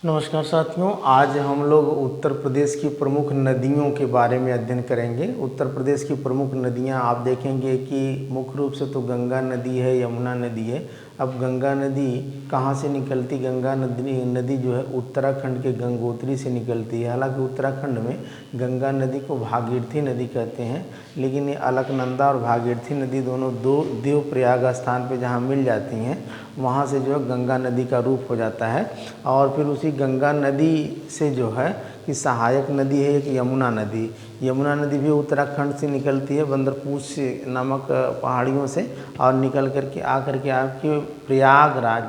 नमस्कार साथियों, आज हम लोग उत्तर प्रदेश की प्रमुख नदियों के बारे में अध्ययन करेंगे। उत्तर प्रदेश की प्रमुख नदियां आप देखेंगे कि मुख्य रूप से तो गंगा नदी है, यमुना नदी है। अब गंगा नदी कहां से निकलती? गंगा नदी जो है उत्तराखंड के गंगोत्री से निकलती है। हालांकि उत्तराखंड में गंगा नदी को भागीरथी नदी कहते हैं, लेकिन ये अलकनंदा और भागीरथी नदी दोनों दो देवप्रयाग स्थान पे जहाँ मिल जाती हैं, वहाँ से जो है गंगा नदी का रूप हो जाता है। और फिर उसी गंगा नदी से जो है कि सहायक नदी है एक यमुना नदी। यमुना नदी भी उत्तराखंड से निकलती है, बंदरपूछ नामक पहाड़ियों से, और निकल करके आपके प्रयागराज,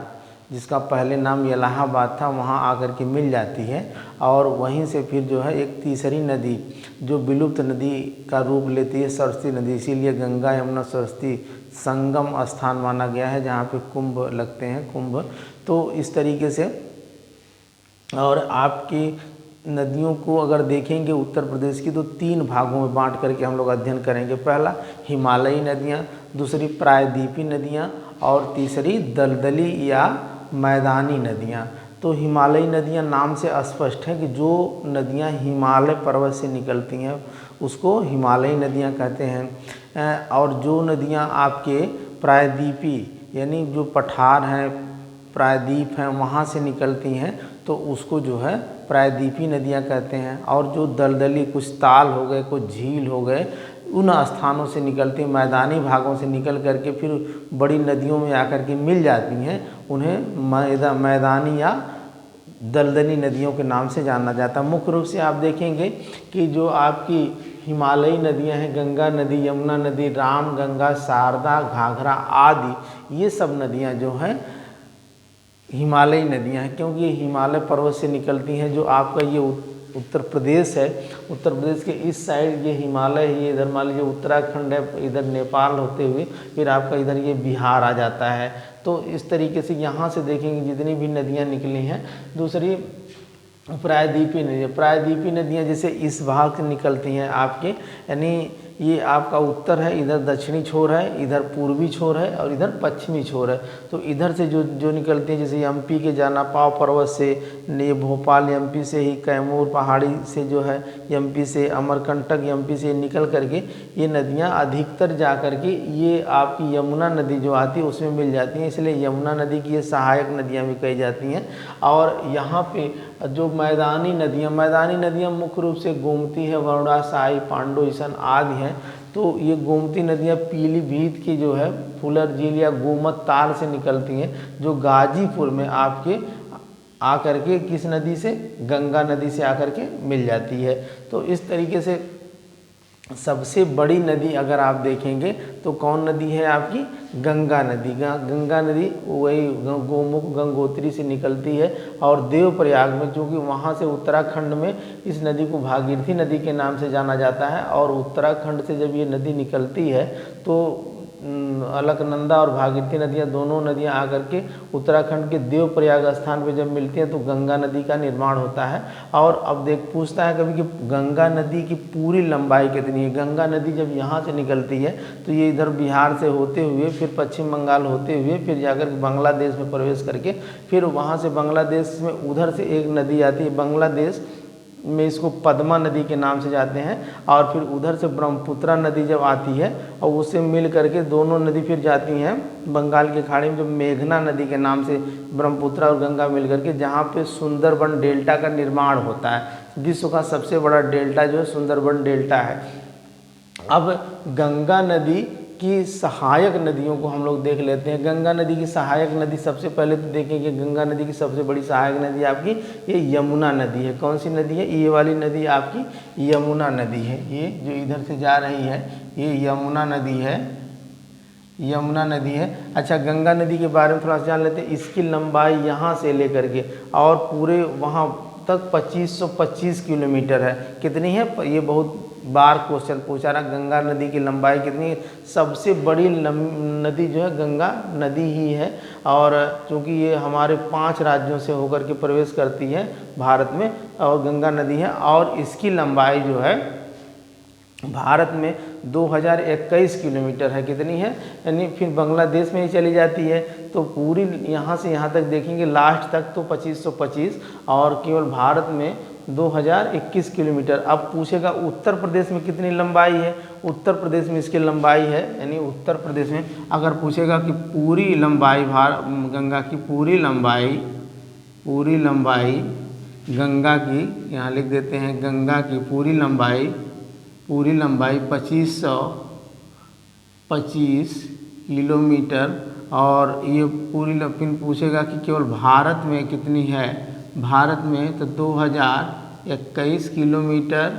जिसका पहले नाम इलाहाबाद था, वहाँ आकर के मिल जाती है। और वहीं से फिर जो है एक तीसरी नदी जो विलुप्त नदी का रूप लेती है, सरस्वती नदी। इसीलिए गंगा यमुना सरस्वती संगम स्थान माना गया है, जहाँ पे कुंभ लगते हैं, कुंभ। तो इस तरीके से और आपकी नदियों को अगर देखेंगे उत्तर प्रदेश की, तो 3 भागों में बांट करके हम लोग अध्ययन करेंगे। पहला हिमालयी नदियाँ, दूसरी प्रायद्वीपीय नदियाँ, और तीसरी दलदली या मैदानी नदियाँ। तो हिमालयी नदियाँ नाम से स्पष्ट है कि जो नदियाँ हिमालय पर्वत से निकलती हैं उसको हिमालयी नदियाँ कहते हैं। और जो नदियाँ आपके प्रायद्वीपीय यानी जो पठार हैं, प्रायद्वीप हैं, वहाँ से निकलती हैं, तो उसको जो है प्रायद्वीपीय नदियाँ कहते हैं। और जो दलदली, कुछ ताल हो गए, कुछ झील हो गए, उन स्थानों से निकलती, मैदानी भागों से निकल करके फिर बड़ी नदियों में आकर के मिल जाती हैं, उन्हें मैदानी या दलदली नदियों के नाम से जाना जाता है। मुख्य रूप से आप देखेंगे कि जो आपकी हिमालयी नदियां हैं, गंगा नदी, यमुना नदी, राम गंगा, शारदा, घाघरा आदि, ये सब नदियां जो हैं हिमालयी नदियां हैं, क्योंकि ये हिमालय पर्वत से निकलती हैं। जो आपका ये उत्तर प्रदेश है, उत्तर प्रदेश के इस साइड ये हिमालय है, ये इधर मान लीजिए उत्तराखंड है, इधर नेपाल होते हुए फिर आपका इधर ये बिहार आ जाता है। तो इस तरीके से यहाँ से देखेंगे जितनी भी नदियाँ निकली हैं। दूसरी प्रायद्वीपीय नदियाँ जैसे इस भाग से निकलती हैं आपके, यानी ये आपका उत्तर है, इधर दक्षिणी छोर है, इधर पूर्वी छोर है, और इधर पश्चिमी छोर है। तो इधर से जो निकलती हैं, जैसे एमपी के जानापाव पर्वत से, ये भोपाल एमपी से ही, कैमूर पहाड़ी से जो है एमपी से, अमरकंटक एमपी से निकल करके ये नदियाँ अधिकतर जा करके ये आपकी यमुना नदी जो आती है उसमें मिल जाती हैं। इसलिए यमुना नदी की ये सहायक नदियाँ भी कही जाती हैं। और यहाँ पे जो मैदानी नदियाँ मुख्य रूप से गोमती है, वरुणा, साई, पांडु, ईसन आदि हैं। तो ये गोमती नदियाँ पीलीभीत की जो है फुलर झील या गोमत ताल से निकलती हैं, जो गाजीपुर में आपके आकर के किस नदी से, गंगा नदी से आकर के मिल जाती है। तो इस तरीके से सबसे बड़ी नदी अगर आप देखेंगे तो कौन नदी है आपकी? गंगा नदी। गंगा नदी वही गोमुख गंगोत्री से निकलती है, और देवप्रयाग में, चूँकि वहाँ से उत्तराखंड में इस नदी को भागीरथी नदी के नाम से जाना जाता है। और उत्तराखंड से जब ये नदी निकलती है तो अलकनंदा और भागीरथी नदियाँ, दोनों नदियाँ आकर के उत्तराखंड के देवप्रयाग स्थान पे जब मिलती हैं तो गंगा नदी का निर्माण होता है। और अब पूछता है कभी कि गंगा नदी की पूरी लंबाई कितनी है? गंगा नदी जब यहाँ से निकलती है तो ये इधर बिहार से होते हुए, फिर पश्चिम बंगाल होते हुए, फिर जाकर बांग्लादेश में प्रवेश करके, फिर वहाँ से बांग्लादेश में उधर से एक नदी आती है, बांग्लादेश में इसको पद्मा नदी के नाम से जाते हैं। और फिर उधर से ब्रह्मपुत्रा नदी जब आती है और उससे मिल करके दोनों नदी फिर जाती हैं बंगाल की खाड़ी में, जो मेघना नदी के नाम से ब्रह्मपुत्रा और गंगा मिल करके, जहाँ पे सुंदरबन डेल्टा का निर्माण होता है। विश्व का सबसे बड़ा डेल्टा जो है सुंदरबन डेल्टा है। अब गंगा नदी की सहायक नदियों को हम लोग देख लेते हैं। गंगा नदी की सहायक नदी सबसे पहले तो देखेंगे, गंगा नदी की सबसे बड़ी सहायक नदी आपकी ये यमुना नदी है। कौन सी नदी है? ये वाली नदी आपकी यमुना नदी है। ये जो इधर से जा रही है ये यमुना नदी है, यमुना नदी है। अच्छा, गंगा नदी के बारे में थोड़ा सा जान लेते हैं। इसकी लंबाई यहाँ से लेकर के और पूरे वहाँ तक 2525 किलोमीटर है। कितनी है? ये बहुत बार क्वेश्चन पूछा रहा, गंगा नदी की लंबाई कितनी है? सबसे बड़ी नदी जो है गंगा नदी ही है। और चूँकि ये हमारे 5 राज्यों से होकर के प्रवेश करती है भारत में, और गंगा नदी है, और इसकी लंबाई जो है भारत में 2021 किलोमीटर है। कितनी है, यानी फिर बांग्लादेश में ही चली जाती है। तो पूरी यहाँ से यहाँ तक देखेंगे लास्ट तक तो 2525 और केवल भारत में 2021 किलोमीटर। अब पूछेगा उत्तर प्रदेश में कितनी लंबाई है। उत्तर प्रदेश में इसकी लंबाई है, यानी उत्तर प्रदेश में अगर पूछेगा कि पूरी लंबाई गंगा की पूरी लंबाई गंगा की, यहाँ लिख देते हैं गंगा की पूरी लंबाई 2525 किलोमीटर। और ये पूरी फिर पूछेगा कि केवल भारत में कितनी है, भारत में तो 2021 किलोमीटर।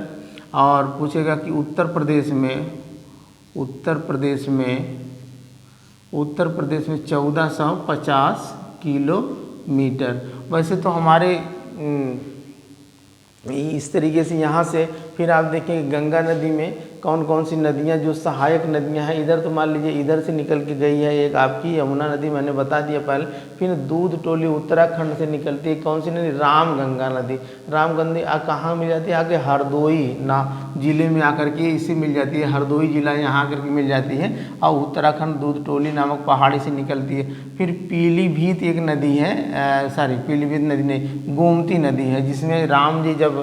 और पूछेगा कि उत्तर प्रदेश में 1450 किलोमीटर। वैसे तो हमारे इस तरीके से यहाँ से फिर आप देखेंगे गंगा नदी में कौन कौन सी नदियाँ जो सहायक नदियाँ हैं। इधर तो मान लीजिए इधर से निकल के गई है एक आपकी यमुना नदी, मैंने बता दिया पहले। फिर दूध टोली उत्तराखंड से निकलती है, कौन सी नदी, रामगंगा नदी। रामगंगा कहाँ मिल जाती है, आगे हरदोई जिले में आकर के इसी मिल जाती है। हरदोई जिला यहाँ आकर के मिल जाती है और उत्तराखंड दूध टोली नामक पहाड़ी से निकलती है। फिर पीलीभीत एक नदी है, पीलीभीत नदी नहीं, गोमती नदी है, जिसमें राम जी जब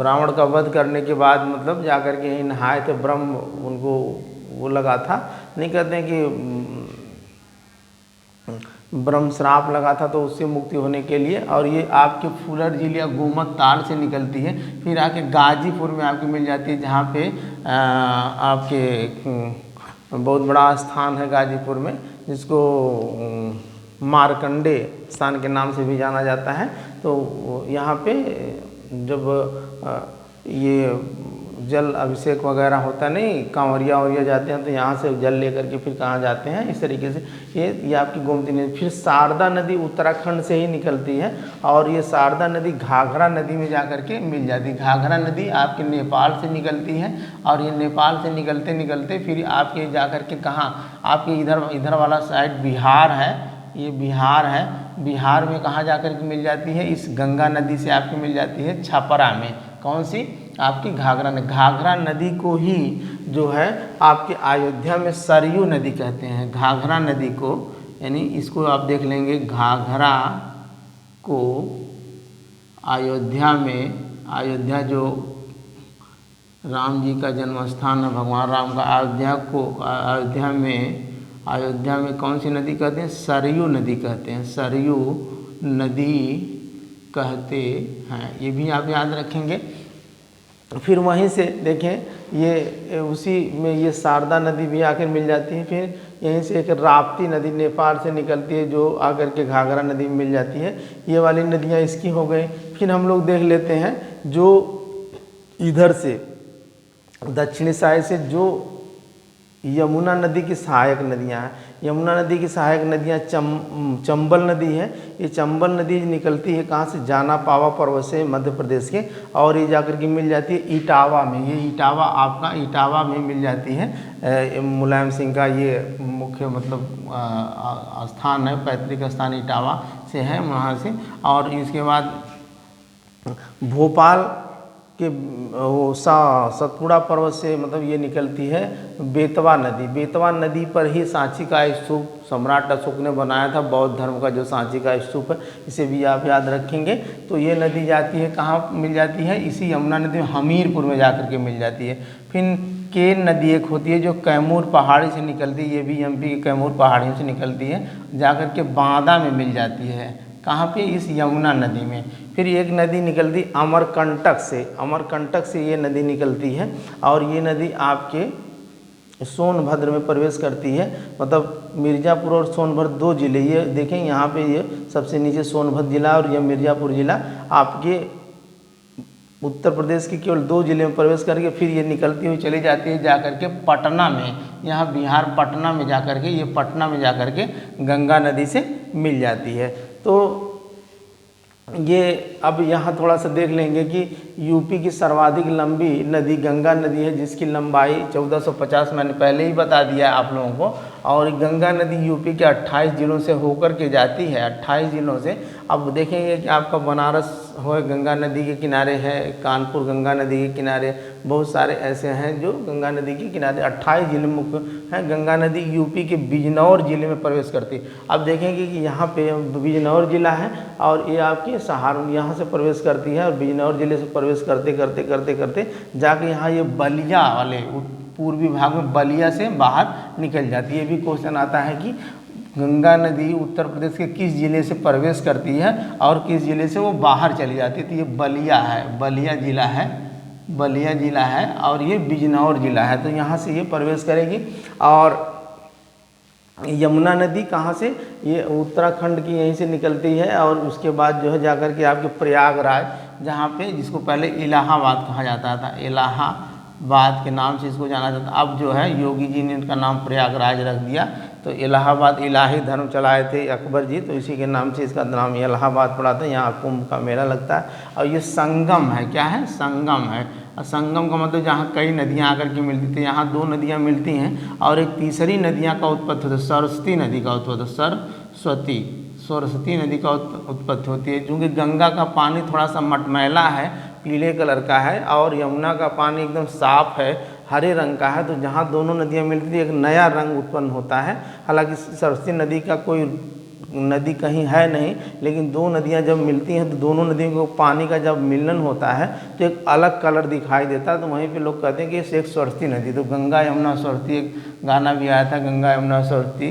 रावण का वध करने के बाद मतलब जाकर के यहीं नहाए थे, ब्रह्म उनको वो लगा था, नहीं कहते हैं कि ब्रह्म श्राप लगा था, तो उससे मुक्ति होने के लिए। और ये आपके फुलर झील या गोमत ताल से निकलती है। फिर आके गाजीपुर में आपकी मिल जाती है, जहाँ पे आपके बहुत बड़ा स्थान है गाजीपुर में, जिसको मार्कंडे स्थान के नाम से भी जाना जाता है। तो यहाँ पे जब ये जल अभिषेक वगैरह होता नहीं, कांवरिया जाते हैं, तो यहाँ से जल लेकर के फिर कहाँ जाते हैं, इस तरीके से ये आपकी गोमती नदी। फिर शारदा नदी उत्तराखंड से ही निकलती है और ये शारदा नदी घाघरा नदी में जाकर के मिल जाती है। घाघरा नदी आपके नेपाल से निकलती है और ये नेपाल से निकलते निकलते फिर आपके जाकर के कहाँ, आपके इधर वाला साइड बिहार है, ये बिहार है। बिहार में कहाँ जाकर के मिल जाती है, इस गंगा नदी से आपकी मिल जाती है छपरा में। कौन सी, आपकी घाघरा नदी। घाघरा नदी को ही जो है आपके अयोध्या में सरयू नदी कहते हैं। घाघरा नदी को, यानी इसको आप देख लेंगे, घाघरा को अयोध्या में, अयोध्या जो राम जी का जन्म स्थान है, भगवान राम का, अयोध्या में कौन सी नदी कहते हैं, सरयू नदी कहते हैं, सरयू नदी कहते हैं। ये भी आप याद रखेंगे। फिर वहीं से देखें ये उसी में ये शारदा नदी भी आकर मिल जाती है। फिर यहीं से एक राप्ती नदी नेपाल से निकलती है, जो आकर के घाघरा नदी में मिल जाती है। ये वाली नदियाँ इसकी हो गई। फिर हम लोग देख लेते हैं जो इधर से दक्षिणी साइड से जो यमुना नदी की सहायक नदियाँ हैं। यमुना नदी की सहायक नदियाँ चंबल नदी है। ये चंबल नदी निकलती है कहाँ से, जाना पावा पर्वत से, मध्य प्रदेश के, और ये जाकर के मिल जाती है इटावा में। ये इटावा आपका इटावा में मिल जाती है। मुलायम सिंह का ये मुख्य मतलब स्थान है, पैतृक स्थान इटावा से है, वहाँ से। और इसके बाद भोपाल कि वो सतपुड़ा पर्वत से मतलब ये निकलती है बेतवा नदी। बेतवा नदी पर ही सांची का स्तूप सम्राट अशोक ने बनाया था, बौद्ध धर्म का जो सांची का स्तूप है, इसे भी आप याद रखेंगे। तो ये नदी जाती है कहाँ मिल जाती है, इसी यमुना नदी में हमीरपुर में जाकर के मिल जाती है। फिर केन नदी एक होती है जो कैमूर पहाड़ी से निकलती है, ये भी एमपी की कैमूर पहाड़ियों से निकलती है, जाकर के बांदा में मिल जाती है। कहाँ पे, इस यमुना नदी में। फिर एक नदी निकलती अमरकंटक से, अमरकंटक से ये नदी निकलती है और ये नदी आपके सोनभद्र में प्रवेश करती है। मतलब मिर्ज़ापुर और सोनभद्र दो ज़िले, ये देखें यहाँ पे ये सबसे नीचे सोनभद्र जिला और यह मिर्ज़ापुर जिला आपके उत्तर प्रदेश के केवल दो ज़िले में प्रवेश करके फिर ये निकलती हुई चली जाती है जाकर के पटना में। यहाँ बिहार पटना में जाकर के, ये पटना में जाकर के गंगा नदी से मिल जाती है। तो ये अब यहाँ थोड़ा सा देख लेंगे कि यूपी की सर्वाधिक लंबी नदी गंगा नदी है, जिसकी लंबाई 1450 मैंने पहले ही बता दिया है आप लोगों को। और गंगा नदी यूपी के 28 ज़िलों से होकर के जाती है, 28 ज़िलों से। अब देखेंगे कि आपका बनारस हो गंगा नदी के किनारे है, कानपुर गंगा नदी के किनारे, बहुत सारे ऐसे हैं जो गंगा नदी के किनारे 28 ज़िले मुख्य हैं। गंगा नदी यूपी के बिजनौर ज़िले में प्रवेश करती है। अब देखेंगे कि यहाँ पे बिजनौर ज़िला है और ये आपकी सहारनपुर यहाँ से प्रवेश करती है और बिजनौर ज़िले से प्रवेश करते करते करते करते जाके यहाँ ये बलिया वाले पूर्वी भाग में बलिया से बाहर निकल जाती है। ये भी क्वेश्चन आता है कि गंगा नदी उत्तर प्रदेश के किस ज़िले से प्रवेश करती है और किस ज़िले से वो बाहर चली जाती है। तो ये बलिया है, बलिया ज़िला है, बलिया ज़िला है और ये बिजनौर ज़िला है। तो यहाँ से ये प्रवेश करेगी। और यमुना नदी कहाँ से, ये उत्तराखंड की यहीं से निकलती है और उसके बाद जो है जाकर के आपके प्रयागराज, जहाँ पे जिसको पहले इलाहाबाद कहा जाता था, इलाहाबाद के नाम से इसको जाना जाता। अब जो है योगी जी ने इनका नाम प्रयागराज रख दिया। तो इलाहाबाद इलाही धर्म चलाए थे अकबर जी, तो इसी के नाम से इसका नाम इलाहाबाद पड़ा था। यहाँ कुंभ का मेला लगता है। और ये संगम है, क्या है, संगम है। और संगम का मतलब जहाँ कई नदियाँ आकर के मिलती थी, यहाँ 2 नदियाँ मिलती हैं और एक तीसरी नदियाँ का उत्पत्ति होता है, सरस्वती नदी का उत्पत्ति, सरस्वती नदी का उत्पत्ति होती है। क्योंकि गंगा का पानी थोड़ा सा मटमैला है, पीले कलर का है और यमुना का पानी एकदम साफ है, हरे रंग का है। तो जहाँ दोनों नदियाँ मिलती थी एक नया रंग उत्पन्न होता है। हालांकि सरस्वती नदी का कोई नदी कहीं है नहीं, लेकिन 2 नदियाँ जब मिलती हैं तो दोनों नदियों को पानी का जब मिलन होता है तो एक अलग कलर दिखाई देता है। तो वहीं पे लोग कहते हैं कि ये एक सरस्वती नदी। तो गंगा यमुना सरस्वती, एक गाना भी आया था, गंगा यमुना सरस्वती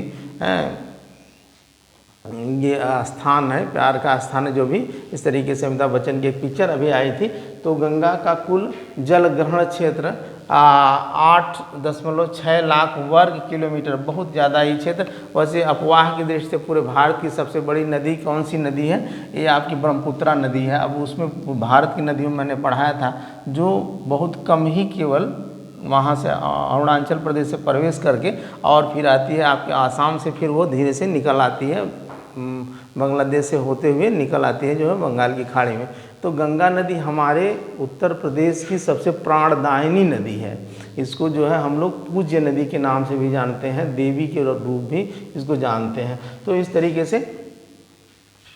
ये स्थान है, प्यार का स्थान है। जो भी इस तरीके से अमिताभ बच्चन की एक पिक्चर अभी आई थी। तो गंगा का कुल जल ग्रहण क्षेत्र 8.6 लाख वर्ग किलोमीटर, बहुत ज़्यादा ही क्षेत्र। वैसे अफवाह की दृष्टि से पूरे भारत की सबसे बड़ी नदी कौन सी नदी है, ये आपकी ब्रह्मपुत्रा नदी है। अब उसमें भारत की नदियों में मैंने पढ़ाया था जो बहुत कम ही केवल वहाँ से अरुणाचल प्रदेश से प्रवेश करके और फिर आती है आपके आसाम से, फिर वो धीरे से निकल आती है बांग्लादेश से होते हुए निकल आती है जो है बंगाल की खाड़ी में। तो गंगा नदी हमारे उत्तर प्रदेश की सबसे प्राणदायिनी नदी है। इसको जो है हम लोग पूज्य नदी के नाम से भी जानते हैं, देवी के रूप भी इसको जानते हैं। तो इस तरीके से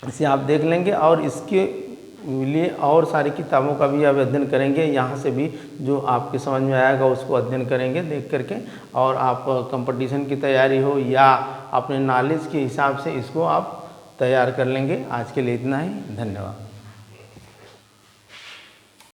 इसे आप देख लेंगे और इसके लिए और सारी किताबों का भी आप अध्ययन करेंगे। यहाँ से भी जो आपके समझ में आएगा उसको अध्ययन करेंगे देख करके, और आप कंपटीशन की तैयारी हो या अपने नॉलेज के हिसाब से इसको आप तैयार कर लेंगे। आज के लिए इतना ही, धन्यवाद।